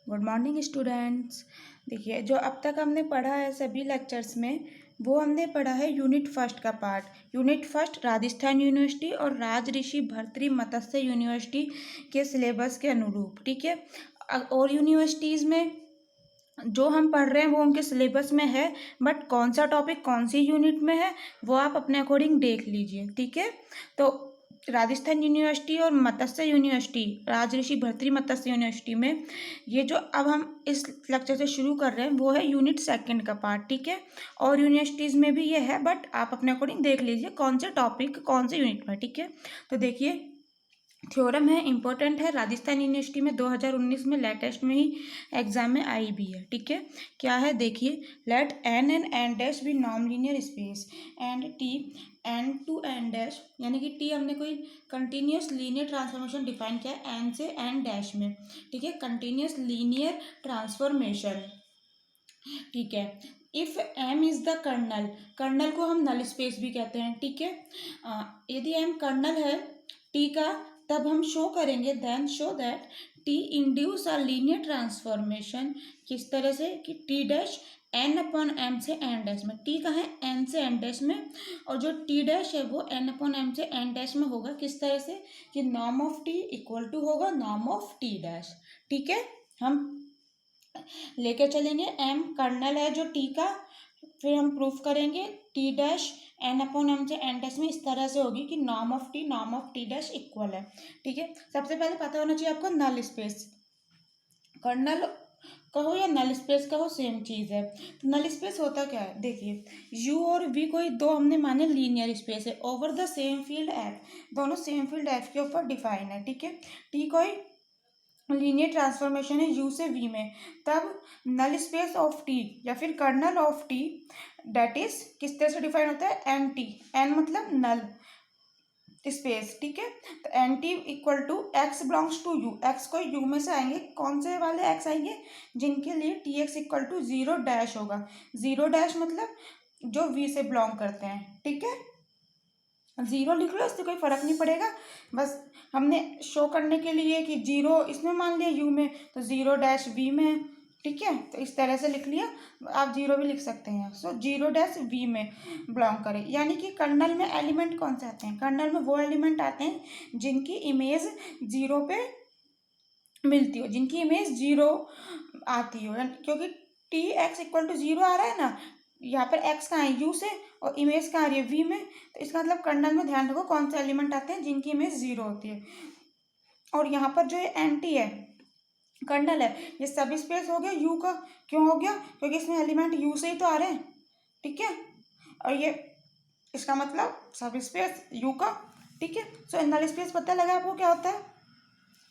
Good morning students. देखिए, जो अब तक हमने पढ़ा है सभी लेक्चर्स में, वो हमने पढ़ा है यूनिट फर्स्ट का part. Unit first Rajasthan university और राज ऋषि भर्तृ मत्स्य यूनिवर्सिटी के सिलेबस के अनुरूप, ठीक है। और यूनिवर्सिटीज़ में जो हम पढ़ रहे हैं वो उनके सिलेबस में है, बट कौन सा टॉपिक कौन सी यूनिट में है वो आप अपने अकॉर्डिंग देख लीजिए, ठीक है। तो राजस्थान यूनिवर्सिटी और मत्स्य यूनिवर्सिटी, राजऋषि भर्तृ मत्स्य यूनिवर्सिटी में ये जो अब हम इस लेक्चर से शुरू कर रहे हैं वो है यूनिट सेकंड का पार्ट, ठीक है। और यूनिवर्सिटीज़ में भी ये है, बट आप अपने अकॉर्डिंग देख लीजिए कौन से टॉपिक कौन से यूनिट में, ठीक है। तो देखिए, थ्योरम है, इम्पोर्टेंट है, राजस्थान यूनिवर्सिटी में 2019 में लेटेस्ट में ही एग्जाम में आई भी है, ठीक है। क्या है देखिए, let N and N dash be नॉन linear space and T N to N dash, यानी कि टी हमने कोई कंटिन्यूस लीनियर ट्रांसफॉर्मेशन डिफाइन किया है एन से एन डैश में, ठीक है, कंटिन्यूस लीनियर ट्रांसफॉर्मेशन, ठीक है। If M is the kernel, kernel को हम नल स्पेस भी कहते हैं, ठीक है। यदि एम कर्नल है टी का, तब हम शो करेंगे, then show that T induce a linear transformation, किस तरह से कि T dash N upon M से एन डैश में, टी का है एन से एन डैश में, और जो टी डैश है वो एन अपॉन एम से एन डैश में होगा, किस तरह से कि norm of T equal to होगा नॉर्म ऑफ टी डैश, ठीक है। हम लेके चलेंगे, एम कर्नल है जो टी का, फिर हम प्रूफ करेंगे T dash N upon M से एन डैश में इस तरह से होगी कि norm of T dash equal है, ठीक है। सबसे पहले पता होना चाहिए आपको नल स्पेस, कर्नल कहो या नल स्पेस कहो सेम चीज़ है। तो नल स्पेस होता क्या है, देखिए, यू और वी कोई दो हमने माने लीनियर स्पेस है over the same field F, दोनों सेम फील्ड एफ के ऊपर डिफाइन है, ठीक है। टी कोई लीनियर ट्रांसफॉर्मेशन है यू से वी में, तब नल स्पेस ऑफ टी या फिर kernel of T that is किस तरह से डिफाइन होता है, एन टी, एन मतलब नल स्पेस, ठीक है। तो N T equal to X belongs to U, X को यू में से आएंगे, कौन से वाले एक्स आएंगे, जिनके लिए T X equal to zero dash होगा, जीरो डैश मतलब जो वी से बिलोंग करते हैं, ठीक है। जीरो लिख लो, इससे कोई फर्क नहीं पड़ेगा, बस हमने शो करने के लिए कि जीरो इसमें मान लिया यू में, तो जीरो डैश वी में है, ठीक है। तो इस तरह से लिख लिया, आप जीरो भी लिख सकते हैं, सो जीरो डैश वी में बिलोंग करें, यानी कि कर्नल में एलिमेंट कौन से आते हैं, कर्नल में वो एलिमेंट आते हैं जिनकी इमेज जीरो पे मिलती हो, जिनकी इमेज जीरो आती हो, क्योंकि T X equal to zero आ रहा है ना, यहाँ पर एक्स कहाँ है यू से, और इमेज कहाँ आ रही है वी में, तो इसका मतलब कर्नल में ध्यान रखो कौन से एलिमेंट आते हैं जिनकी इमेज जीरो होती है। और यहाँ पर जो ये एंटी है कर्नल है, ये सब स्पेस हो गया यू का, क्यों हो गया, क्योंकि इसमें एलिमेंट यू से ही तो आ रहे हैं, ठीक है। और ये इसका मतलब सब स्पेस यू का, ठीक है। सो नल स्पेस पता लगा आपको क्या होता है।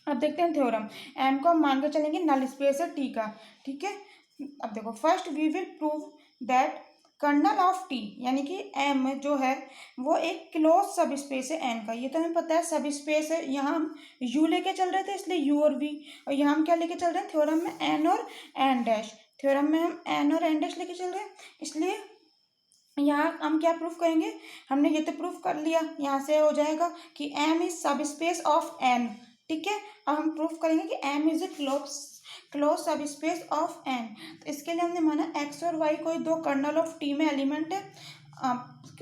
अब देखते हैं थ्योरम, एम को हम मान के चलेंगे नल स्पेस है टी का, ठीक है। अब देखो, first we will prove that kernel of T, यानी कि एम जो है वो एक क्लोज सब स्पेस है एन का, ये तो हमें पता है सब स्पेस है, यहाँ हम यू लेके चल रहे थे इसलिए यू और वी, और यहाँ हम क्या लेके चल रहे हैं थ्योरम में एन और एन डैश, थ्योरम में हम एन और एन डैश लेके चल रहे हैं, इसलिए यहाँ हम क्या प्रूफ करेंगे, हमने ये तो प्रूफ कर लिया, यहाँ से हो जाएगा कि एम इज सब स्पेस ऑफ एन, ठीक है। अब हम प्रूफ करेंगे कि M is a close subspace of N, तो इसके लिए हमने माना एक्स और वाई कोई दो कर्नल ऑफ टी में एलिमेंट है।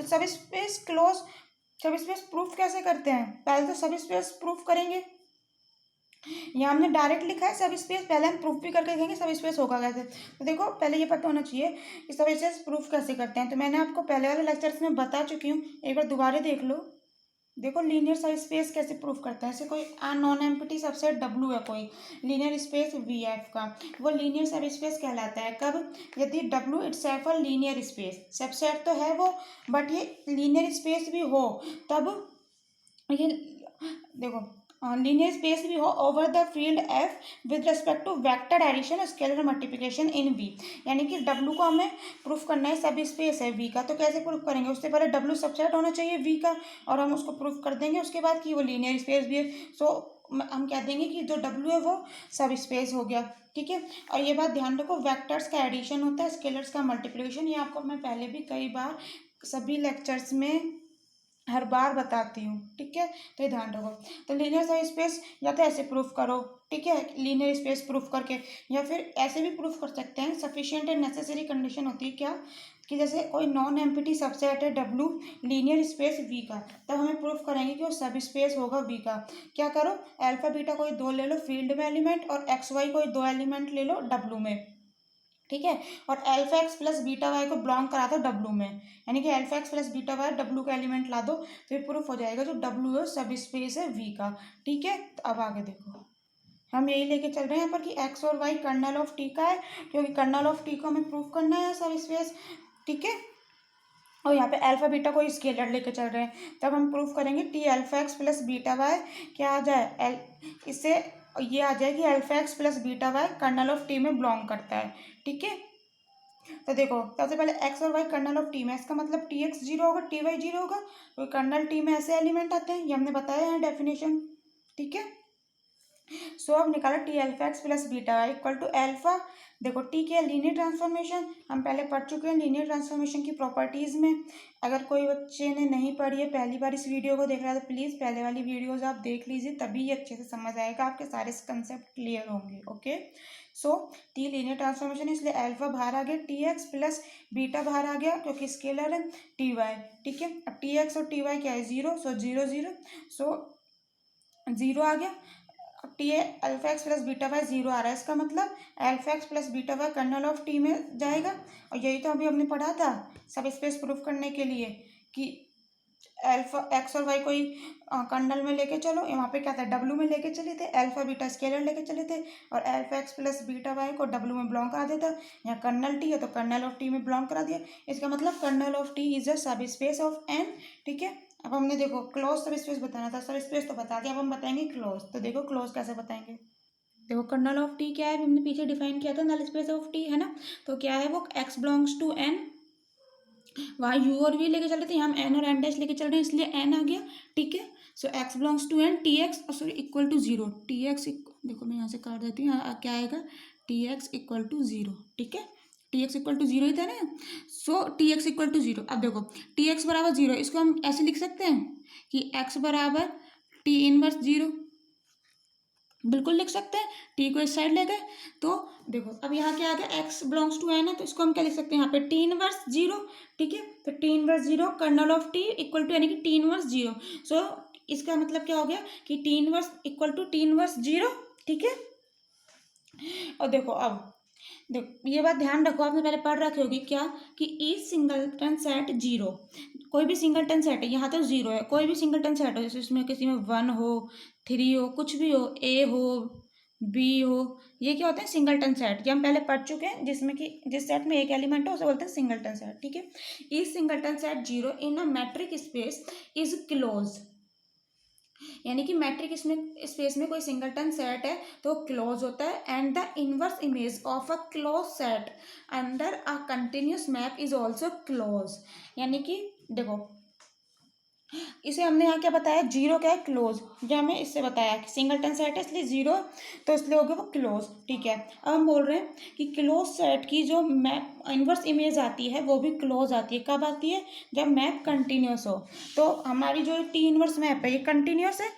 सब स्पेस क्लोज, सब स्पेस प्रूफ कैसे करते हैं, पहले तो सब स्पेस प्रूफ करेंगे, यहाँ हमने डायरेक्ट लिखा है सब स्पेस, पहले हम प्रूफ भी करके देखेंगे सब स्पेस होगा कैसे। तो देखो, पहले ये पता होना चाहिए कि सब स्पेस प्रूफ कैसे करते हैं, तो मैंने आपको पहले वाले लेक्चर्स में बता चुकी हूँ, एक बार दोबारा देख लो। देखो, लीनियर सब स्पेस कैसे प्रूफ करते हैं, ऐसे कोई नॉन एम्प्टी सबसेट डब्ल्यू है कोई लीनियर स्पेस वी एफ का, वो लीनियर सब स्पेस कहलाता है कब, यदि W itself a linear space, subset तो है वो बट ये लीनियर स्पेस भी हो, तब ये देखो लीनियर स्पेस भी हो over the field F with respect to vector addition scalar multiplication in V, यानी कि डब्ल्यू को हमें प्रूफ करना है सब स्पेस है वी का, तो कैसे प्रूफ करेंगे, उससे पहले डब्ल्यू सबसेट होना चाहिए वी का, और हम उसको प्रूफ कर देंगे उसके बाद कि वो लीनियर स्पेस भी है, सो हम कह देंगे कि जो डब्ल्यू है वो सब स्पेस हो गया, ठीक है। और ये बात ध्यान रखो, वेक्टर्स का एडिशन होता है, स्केलर्स का मल्टीप्लिकेशन, ये आपको मैं पहले भी कई बार सभी लेक्चर्स में हर बार बताती हूँ, ठीक है, तो ये ध्यान रखो। तो लीनियर सब स्पेस या तो ऐसे प्रूफ करो, ठीक है, लीनियर स्पेस प्रूफ करके, या फिर ऐसे भी प्रूफ कर सकते हैं। सफिशिएंट एंड नेसेसरी कंडीशन होती है क्या, कि जैसे कोई नॉन एम्प्टी सबसेट है डब्ल्यू लीनियर स्पेस वी का, तब हमें प्रूफ करेंगे कि वो सब स्पेस होगा वी का। क्या करो, अल्फा बीटा कोई दो ले लो फील्ड में एलिमेंट, और एक्स वाई कोई दो एलिमेंट ले लो डब्ल्यू में, ठीक है, और alpha X plus beta Y को बिलोंग करा दो डब्ल्यू में, यानी कि alpha X plus beta Y W का एलिमेंट ला दो, तो ये प्रूफ हो जाएगा जो डब्ल्यू है सब स्पेस है वी का, ठीक है। तो अब आगे देखो, हम यही लेके चल रहे हैं यहाँ पर कि एक्स और वाई कर्नल ऑफ टी का है, क्योंकि कर्नल ऑफ टी को हमें प्रूफ करना है सब स्पेस, ठीक है। और यहाँ पे अल्फा बीटा को स्केलर लेके चल रहे हैं, तब हम प्रूफ करेंगे T alpha X plus beta Y क्या आ जाए इससे ये आ जाए कि alpha X plus beta Y kernel of T में बिलोंग करता है, ठीक है। तो देखो सबसे पहले एक्स और वाई कर्नल ऑफ टी में, इसका मतलब टी एक्स जीरो होगा टी वाई जीरो होगा, तो कर्नल टी में ऐसे एलिमेंट आते हैं, ये हमने बताया है डेफिनेशन, ठीक है। सो अब निकाला T alpha X plus beta Y equal to alpha, देखो टी क्या है लीनियर ट्रांसफॉर्मेशन, हम पहले पढ़ चुके हैं लीनियर ट्रांसफॉर्मेशन की प्रॉपर्टीज में। अगर कोई बच्चे ने नहीं पढ़ी है, पहली बार इस वीडियो को देख रहा है, तो प्लीज़ पहले वाली वीडियोज आप देख लीजिए, तभी ये अच्छे से समझ आएगा, आपके सारे कंसेप्ट क्लियर होंगे, okay. So T linear transformation, इसलिए अल्फा बाहर आ गया, टी एक्स प्लस बीटा बाहर आ गया क्योंकि स्केलर है, टी वाई, ठीक है। अब टी एक्स और टी वाई क्या है zero, so zero zero, so zero आ गया। अब T A alpha X plus beta Y zero आ रहा है, इसका मतलब alpha X plus beta Y kernel of T में जाएगा, और यही तो अभी हमने पढ़ा था सब स्पेस प्रूफ करने के लिए कि अल्फा एक्स और वाई कोई कर्नल में लेके चलो, यहाँ पे क्या था डब्ल्यू में लेके चले थे, अल्फा बीटा स्केलर लेके चले थे, और alpha X plus beta Y को डब्ल्यू में बिलोंग करा देता, यहाँ कर्नल टी है तो कर्नल ऑफ टी में बिलोंग करा दिया, इसका मतलब kernel of T is a subspace of N, ठीक है। अब हमने देखो क्लोज सब स्पेस बताना था, सब स्पेस तो बता दिया, अब हम बताएंगे क्लोज, तो देखो क्लोज कैसे बताएंगे। देखो कर्नल ऑफ टी क्या है, हमने पीछे डिफाइन किया था नल स्पेस ऑफ टी, है ना, तो क्या है वो एक्स बिलोंग्स टू एन, वहाँ यू और वी लेके चल रहे थे, हम एन और एन डैश लेके चल रहे हैं इसलिए एन आ गया, ठीक है। So X belongs to N, T X sorry equal to zero, T X देखो मैं यहाँ से काट देती हूँ, यहाँ क्या आएगा T X equal to zero, ठीक है, T X equal to zero ही था ना। So T X equal to zero, अब देखो टी एक्स बराबर जीरो, इसको हम ऐसे लिख सकते हैं कि एक्स बराबर टी इनवर्स जीरो, बिल्कुल लिख सकते हैं, टी को इस साइड ले गए, तो देखो अब यहाँ क्या आ गया एक्स बिलोंग्स टू एन है, तो इसको हम क्या लिख सकते हैं यहाँ पे टी इनवर्स जीरो, ठीक है। तो T inverse zero kernel of T equal to यानी कि टी इनवर्स जीरो, सो इसका मतलब क्या हो गया कि T inverse equal to T inverse zero, ठीक है। और देखो ये बात ध्यान रखो, आपने पहले पढ़ रखी होगी क्या कि ईच सिंगलटन सेट जीरो, कोई भी सिंगलटन सेट है, यहाँ तो जीरो है, कोई भी सिंगलटन सेट हो, जैसे इसमें किसी में वन हो थ्री हो कुछ भी हो, ए हो बी हो, ये क्या होते हैं सिंगलटन सेट, ये हम पहले पढ़ चुके हैं, जिसमें कि जिस सेट में एक एलिमेंट हो उसे बोलते हैं सिंगलटन सेट, ठीक है। Each singleton set zero in a matric space is close, यानी कि मैट्रिक स्पेस में कोई सिंगलटन सेट है तो क्लोज होता है, and the inverse image of a close set under a continuous map is also close, यानी कि देखो इसे हमने यहाँ क्या बताया जीरो क्या है क्लोज, जो हमें इससे बताया कि सिंगलटन सेट है इसलिए जीरो, तो इसलिए हो गया वो क्लोज, ठीक है। अब हम बोल रहे हैं कि क्लोज सेट की जो मैप इनवर्स इमेज आती है वो भी क्लोज आती है, कब आती है जब मैप कंटिन्यूस हो, तो हमारी जो टी इनवर्स मैप है ये कंटिन्यूस है,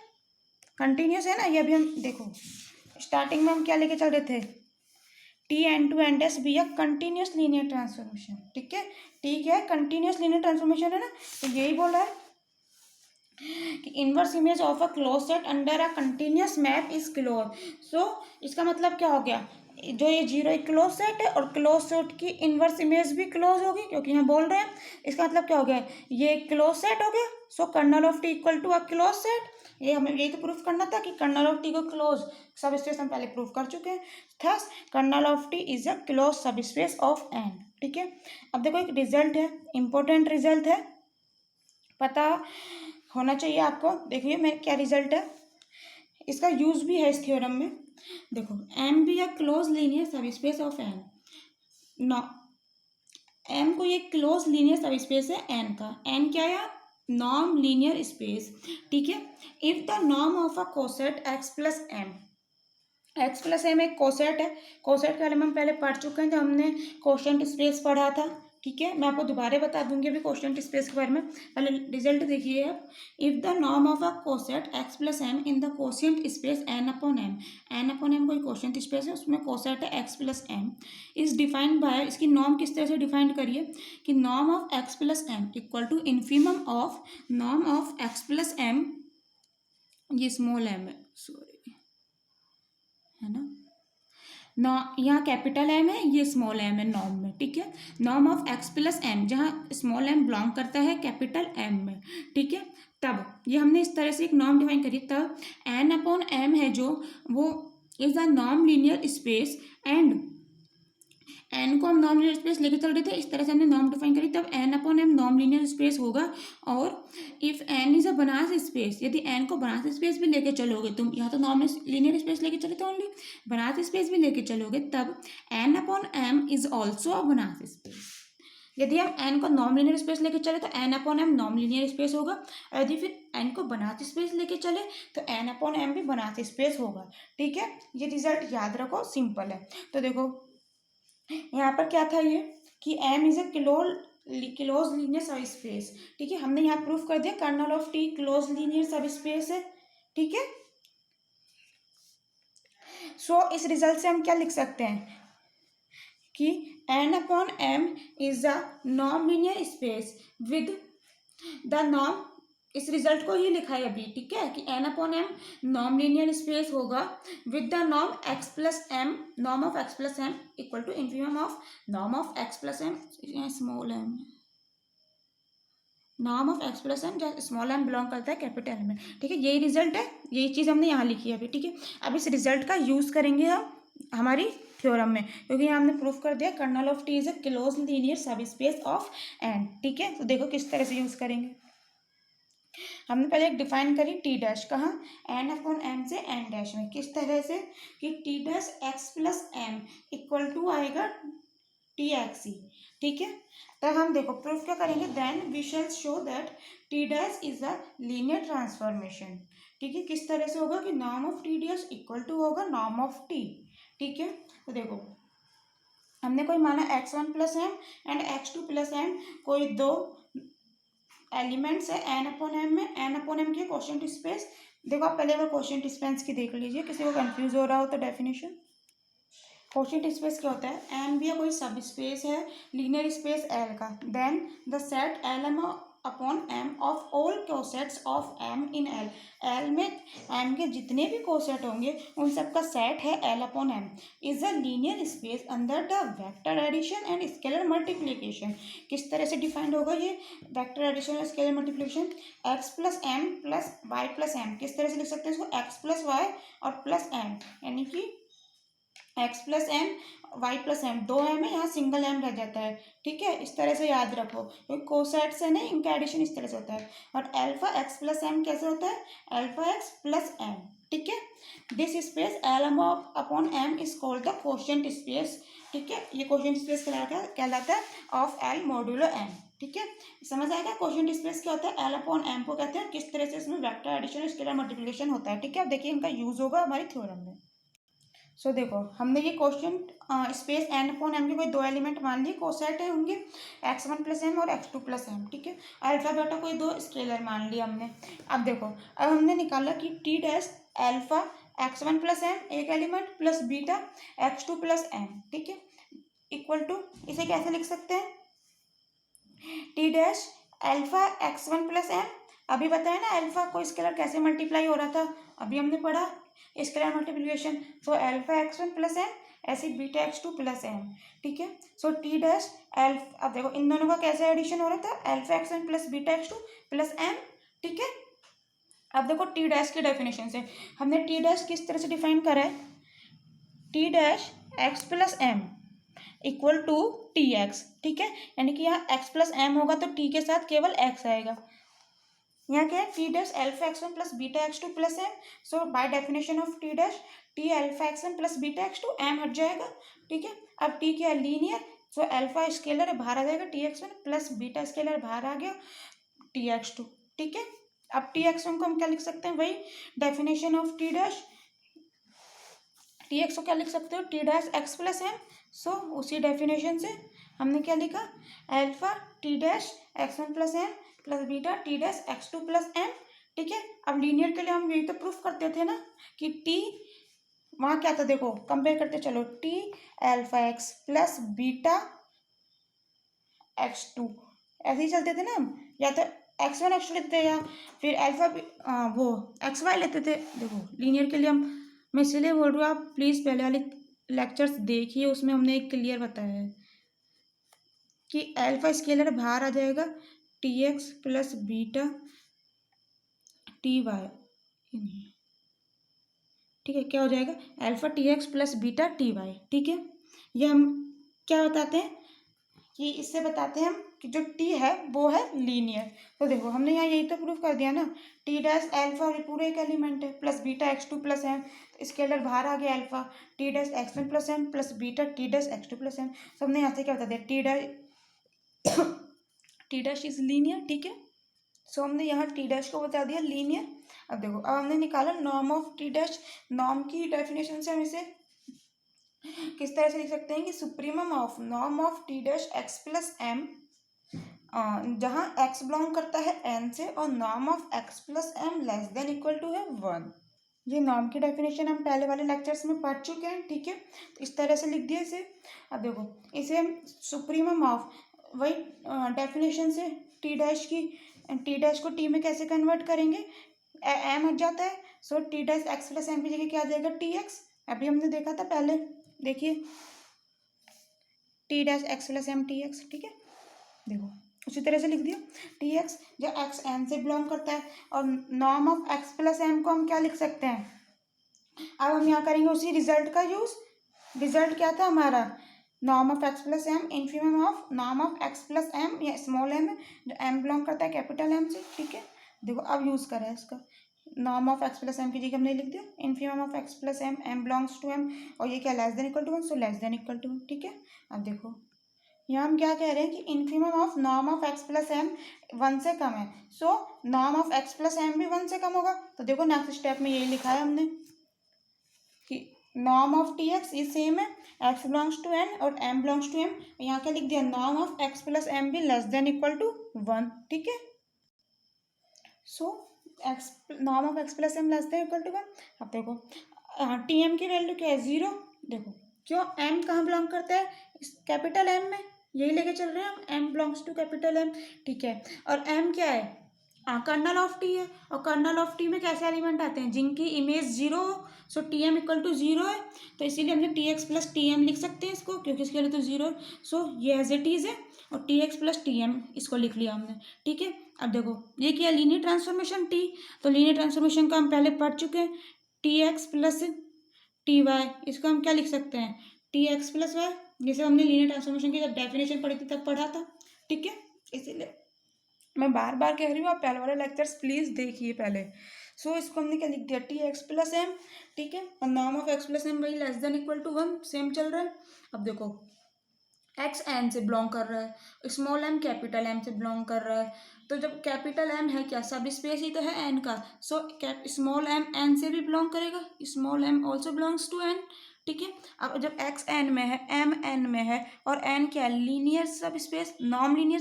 कंटिन्यूस है ना, ये अभी हम देखो स्टार्टिंग में हम क्या लेके चल रहे थे T N to N dash be a continuous linear transformation, ठीक है, ठीक है कंटिन्यूस लीनियर ट्रांसफॉर्मेशन है ना, तो यही बोल रहा है कि inverse image of a close set under a continuous map is close, so इसका मतलब क्या हो गया जो ये जीरो एक क्लोज सेट है और क्लोज सेट की इनवर्स इमेज भी क्लोज होगी, क्योंकि यहाँ बोल रहे हैं, इसका मतलब क्या हो गया ये क्लोज सेट हो गया, so kernel of T equal to a close set, ये हमें यही तो प्रूफ करना था कि कर्नल ऑफ टी को क्लोज सब स्पेस हम पहले प्रूफ कर चुके हैं, thus kernel of T is a close subspace of N, ठीक है। अब देखो एक रिजल्ट है, इंपॉर्टेंट रिजल्ट है, पता होना चाहिए आपको, देखिए मैं क्या रिजल्ट है, इसका यूज भी है इस थ्योरम में, देखो एम भी a closed linear subspace of N, now M को ये क्लोज लीनियर सब स्पेस है एन का, एन क्या है नॉर्म लीनियर स्पेस, ठीक है। If the norm of a coset X plus M, X plus M एक कोसेट है, कोसेट के बारे में हम पहले पढ़ चुके हैं जब हमने कोशेंट स्पेस पढ़ा था, ठीक है, मैं आपको दोबारा बता दूंगी अभी क्वेश्चन स्पेस के बारे में। पहले रिजल्ट देखिए आप। If the norm of a coset X plus M in the quotient space N upon M, N upon M कोई कोशिएंट स्पेस है, उसमें कोसेट है X plus M, is defined by, इसकी नॉर्म किस तरह से डिफाइंड करिए कि norm of X plus M equal to infimum of norm of X plus M, ये स्मॉल एम है, सॉरी, है ना, नॉ यहाँ कैपिटल एम है, ये स्मॉल एम है नॉर्म में, ठीक है। Norm of X plus M, जहाँ स्मॉल एम बिलोंग करता है कैपिटल एम में, ठीक है। तब ये हमने इस तरह से एक नॉर्म डिफाइन करी, तब एन अपॉन एम है जो, वो is the normed linear space, and N को हम नॉन लीनियर स्पेस लेके चल रहे थे, इस तरह से हमने नॉर्म डिफाइन करी, तब एन अपॉन एम नॉन लीनियर स्पेस होगा। और if N is a Banach space, यदि एन को बनास स्पेस भी लेके चलोगे तुम, यहाँ तो नॉन लीनियर स्पेस लेके चले थे ओनली, बनास स्पेस भी लेके चलोगे, तब N upon M is also a Banach space. यदि हम एन को नॉन लीनियर स्पेस लेके चले तो एन अपॉन एम नॉन लीनियर स्पेस होगा, और यदि फिर एन को बनास स्पेस लेके चले तो एन अपॉन एम भी बनास स्पेस होगा, ठीक है। ये रिजल्ट याद रखो, सिंपल है। तो देखो यहाँ पर क्या था ये कि m is a closed linear subspace, ठीक है। हमने यहाँ प्रूफ कर दिया kernel of t closed linear subspace है, ठीक है। सो इस रिजल्ट से हम क्या लिख सकते हैं कि n upon m is a non linear space with the norm, इस रिजल्ट को ही लिखा है अभी, ठीक है, कि n upon m non linear space होगा with the norm x plus m, norm of x plus m equal to infimum of norm of x plus m, small m, norm of x plus m जहाँ small m belong करता है capital में, ठीक है। यही result है, यही चीज़ हमने यहाँ लिखी है अभी, ठीक है। अब इस रिजल्ट का यूज़ करेंगे हम हमारी थ्योरम में, क्योंकि यहाँ हमने प्रूफ कर दिया kernel of T is a closed linear subspace of N, ठीक है। तो देखो किस तरह से यूज़ करेंगे। हमने पहले एक डिफाइन करी टी डैश, कहाँ, एन अपॉन एम से एन डैश में, किस तरह से कि T dash X plus M equal to आएगा टी एक्स ही, ठीक है। तब हम देखो प्रूफ क्या करेंगे, then we shall show that T dash is a linear transformation, ठीक है। किस तरह से होगा कि norm of T dash equal to होगा नॉर्म ऑफ टी, ठीक है। तो देखो हमने कोई माना x1 plus M and x2 plus M, कोई दो एलिमेंट्स है एन अपॉन एम में, एन अपॉन एम की कोशेंट स्पेस। देखो आप पहले बार कोशेंट स्पेस की देख लीजिए, किसी को कंफ्यूज हो रहा हो तो डेफिनेशन। कोशेंट स्पेस क्या होता है, एम भी या कोई सब स्पेस है लीनियर स्पेस एल का, then the set L M upon M of all cosets of M in L, L में एम के जितने भी कोसेट होंगे उन सबका सेट है L upon M, is a linear space under the vector addition and scalar multiplication. किस तरह से डिफाइंड होगा ये वेक्टर एडिशन और scalar multiplication, X plus M plus Y plus M, किस तरह से लिख सकते हैं इसको, एक्स प्लस वाई और प्लस एम, यानी कि X plus M Y plus M, दो एम है यहाँ सिंगल एम रह जाता है, ठीक है। इस तरह से याद रखो, क्योंकि कोसेट्स है ना, इनका एडिशन इस तरह से होता है। और एल्फा एक्स प्लस एम कैसे होता है, एल्फा एक्स प्लस एम, ठीक है। This space L M upon M is called the quotient space, ठीक है। ये कोशेंट स्पेस कहलाता है ऑफ एल मॉड्यूलो एम, ठीक है। समझ आएगा कोशेंट स्पेस क्या होता है, एल अपॉन एम को कहते हैं, किस तरह से इसमें वेक्टर एडिशन स्केलर मल्टीप्लिकेशन होता है, ठीक है। अब देखिए इनका यूज होगा हमारी थ्योरम में। सो देखो हमने ये quotient space N upon M के कोई दो एलिमेंट मान लिए, कोसेट है होंगे x1 प्लस एम और x2 प्लस एम, ठीक है। अल्फा बेटा कोई दो स्केलर मान लिया हमने। अब देखो अब हमने निकाला कि T dash alpha x1 plus M एक element plus beta x2 plus M, ठीक है, इक्वल टू, इसे कैसे लिख सकते हैं, T dash alpha x1 plus M, अभी बताया ना अल्फा को स्केलर कैसे मल्टीप्लाई हो रहा था, अभी हमने पढ़ा scalar multiplication. So alpha x1 plus M ऐसे बीटा x2 प्लस एम, ठीक है। सो टी डैश अल्फा, अब देखो इन दोनों का कैसे एडिशन हो रहा था, alpha x1 plus beta x2 plus M, ठीक है। अब देखो टी डैश की डेफिनेशन से हमने टी डैश किस तरह से डिफाइन करा है, T dash X plus M equal to T X, ठीक है। यानी कि यहाँ एक्स प्लस एम होगा तो टी के साथ केवल एक्स आएगा, यहाँ क्या है T dash alpha x1 plus beta x2 plus M, so by definition of T dash T alpha x1 plus beta x2 M हट जाएगा, ठीक है। अब टी क्या है लीनियर, सो अल्फा स्केलर है बाहर आ जाएगा T x1 plus beta scalar बाहर आ गया टी x2, ठीक है। अब टी x1 को हम क्या लिख सकते हैं, वही definition of T dash, T X को क्या लिख सकते हो, T dash X plus M, so उसी डेफिनेशन से हमने क्या लिखा, alpha T dash x1 plus M plus beta T dash x2 plus M. ठीक है, अब लीनियर के लिए हम यही तो प्रूफ करते थे ना कि टी, वहाँ क्या था देखो, कंपेयर करते चलो, T alpha X plus beta x2, ऐसे ही चलते थे ना हम, या तो x1 x2 लेते थे या फिर अल्फा वो xy लेते थे। देखो लीनियर के लिए मैं इसीलिए बोल रही हूँ, आप प्लीज़ पहले वाले लेक्चर्स देखिए, उसमें हमने एक क्लियर बताया है कि अल्फा स्केलर बाहर आ जाएगा, T X plus beta T Y, ठीक है, क्या हो जाएगा, alpha T X plus beta T Y. ठीक है, ये हम क्या बताते हैं कि इससे बताते हैं हम कि जो टी है वो है लीनियर। तो देखो हमने यहाँ यही तो प्रूफ कर दिया ना, टी डैश अल्फा पूरे एक एलिमेंट है plus beta x2 plus M, तो स्केलर बाहर आ गया alpha, T dash x1 plus M plus beta T dash x2 plus M. तो हमने यहाँ से क्या बता दिया, टी डैश इज लीनियर। ठीक है, सो हमने यहाँ टी डैश को बता दिया लीनियर। अब देखो, अब हमने निकाला norm of T dash. Norm की डेफिनेशन से हम इसे किस तरह से लिख सकते हैं कि supremum of norm of T dash X plus M, जहाँ x बिलोंग करता है n से और norm of x plus M less than equal to है 1। ये नॉर्म की डेफिनेशन हम पहले वाले लेक्चर्स में पढ़ चुके हैं। ठीक है, तो इस तरह से लिख दिया इसे। अब देखो, इसे हम सुप्रीमम ऑफ, वही डेफिनेशन से टी डैश की, टी डैश को टी में कैसे कन्वर्ट करेंगे, एम हट जाता है, so T dash X plus M की जगह क्या आ जाएगा, टी एक्स। अभी हमने देखा था पहले, देखिए T dash X plus M T X. ठीक है, देखो उसी तरह से लिख दिया टी एक्स, जो एक्स एन से बिलोंग करता है, और norm of X plus M को हम क्या लिख सकते हैं, अब हम यहाँ करेंगे उसी रिजल्ट का यूज। रिजल्ट क्या था हमारा, norm of X plus M infimum of norm of X plus M, या स्मॉल एम है जो एम बिलोंग करता है कैपिटल एम से। ठीक है, देखो अब यूज करें इसका, norm of X plus M की जगह हमने लिख दिया infimum of X plus M, M belongs to M, और ये क्या less than equal to 1, so less than equal to 1। ठीक है, अब देखो यहाँ हम क्या कह रहे हैं कि infimum of norm of X plus M 1 से कम है, so norm of X plus M भी 1 से कम होगा। तो देखो नेक्स्ट स्टेप में यही लिखा है हमने कि नॉर्म ऑफ टी एक्स ये सेम है, एक्स बिलोंग्स टू एन और एम बिलोंग्स टू एम, यहाँ क्या लिख दिया, norm of X plus M भी लेस देन इक्वल टू 1। ठीक है, so X norm of X plus M less than equal to 1। अब देखो टी एम की वैल्यू क्या है, 0। देखो क्यों, एम कहाँ बिलोंग करता है, कैपिटल एम में, यही लेके चल रहे हैं हम, M belongs to capital M. ठीक है, और एम क्या है, कर्नल ऑफ टी है, और कर्नल ऑफ टी में कैसे एलिमेंट आते हैं, जिनकी इमेज 0 हो, so T M equal to 0 है, तो इसीलिए हमने T X plus T M लिख सकते हैं इसको, क्योंकि इसके लिए तो 0 है, सो ये एज इट इज़ है, और T X plus T M इसको लिख लिया हमने। ठीक है, अब देखो ये क्या है, लीनियर ट्रांसफॉर्मेशन टी, तो लीनियर ट्रांसफॉर्मेशन का हम पहले पढ़ चुके हैं, T X plus T Y, इसको हम क्या लिख सकते हैं, टी एक्स प्लस वाई, जैसे हमने लीनियर ट्रांसफॉर्मेशन की जब डेफिनेशन पढ़ी थी तब पढ़ा था। ठीक है, इसीलिए मैं बार बार कह रही हूँ, आप पहले वाले लेक्चर्स प्लीज़ देखिए पहले। सो इसको हमने क्या लिख दिया, टी एक्स प्लस एम। ठीक है, और norm of X plus M वही less than equal to 1 same चल रहा है। अब देखो एक्स एन से बिलोंग कर रहा है, स्मॉल एम कैपिटल एम से बिलोंग कर रहा है, तो जब कैपिटल एम है क्या, सब स्पेस ही तो है एन का, सो स्मॉल एम एन से भी बिलोंग करेगा, small M also belongs to N. ठीक है, अब जब एक्स एन में है, एम एन में है, और एन क्या है, लीनियर सब स्पेस, नॉन लीनियर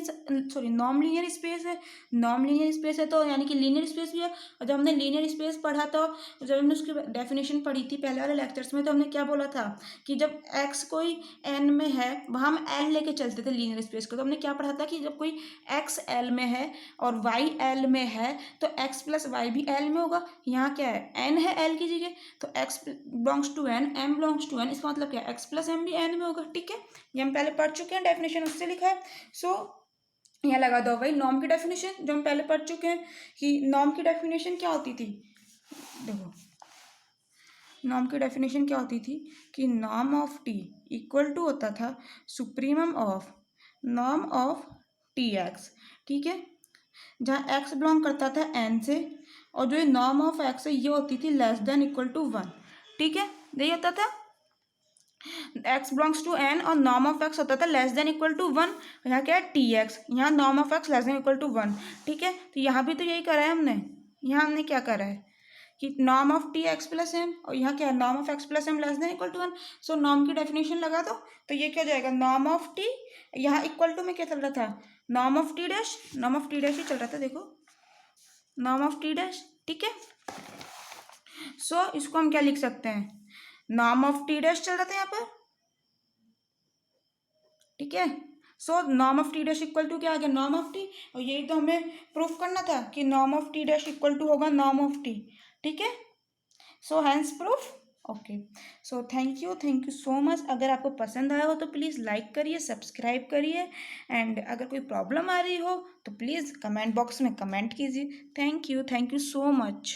स्पेस है, नॉन लीनियर स्पेस है, तो यानी कि लीनियर स्पेस भी है। और जब हमने लीनियर स्पेस पढ़ा था, जब हमने उसकी डेफिनेशन पढ़ी थी पहले वाले लेक्चर्स में, तो हमने क्या बोला था कि जब एक्स कोई एन में है, वहाँ हम एल लेके चलते थे लीनियर स्पेस को, तो हमने क्या पढ़ा था कि जब कोई एक्स एल में है और वाई एल में है, तो एक्स प्लस वाई भी एल में होगा। यहाँ क्या है, एन है एल की जगह, तो X belongs to N, M belongs to N, इसका मतलब क्या है, एक्स प्लस एम भी एन में होगा। ठीक है, ये हम पहले पढ़ चुके हैं, डेफिनेशन उससे लिखा है। सो यहाँ लगा दो वही नॉर्म की डेफिनेशन जो हम पहले पढ़ चुके हैं कि नॉर्म की डेफिनेशन क्या होती थी। देखो नॉर्म की डेफिनेशन क्या होती थी कि norm of T equal to होता था supremum of norm of T X. ठीक है, जहाँ एक्स बिलोंग करता था एन से, और जो ये नॉर्म ऑफ एक्स है ये होती थी लेस देन इक्वल टू 1। ठीक है, यही होता था, एक्स बिलोंग्स टू एन और नॉर्म ऑफ एक्स होता था लेस देन इक्वल टू 1। यहाँ क्या है, टी एक्स, यहाँ norm of X less than equal to 1। ठीक है, तो यहाँ भी तो यही करा है हमने, यहाँ हमने क्या करा है कि norm of T X plus M, और यहाँ क्या है, norm of X plus M less than equal to 1। So norm की डेफिनेशन लगा दो, तो ये क्या हो जाएगा, नॉर्म ऑफ टी, यहाँ इक्वल टू में क्या चल रहा था, norm of T dash, norm of T dash ही चल रहा था, देखो नॉर्म ऑफ टी डैश, ठीक है। सो इसको हम क्या लिख सकते हैं, नॉर्म ऑफ टी डैश चल रहा था यहाँ पर, ठीक है। So norm of T dash equal to क्या आ गया, नॉर्म ऑफ टी, और यही तो हमें प्रूफ करना था कि norm of T dash equal to होगा नॉर्म ऑफ टी, ठीक है। So hence proof. Okay, so thank you so much. अगर आपको पसंद आया हो तो प्लीज़ लाइक करिए, सब्सक्राइब करिए, एंड अगर कोई प्रॉब्लम आ रही हो तो प्लीज़ कमेंट बॉक्स में कमेंट कीजिए। Thank you so much.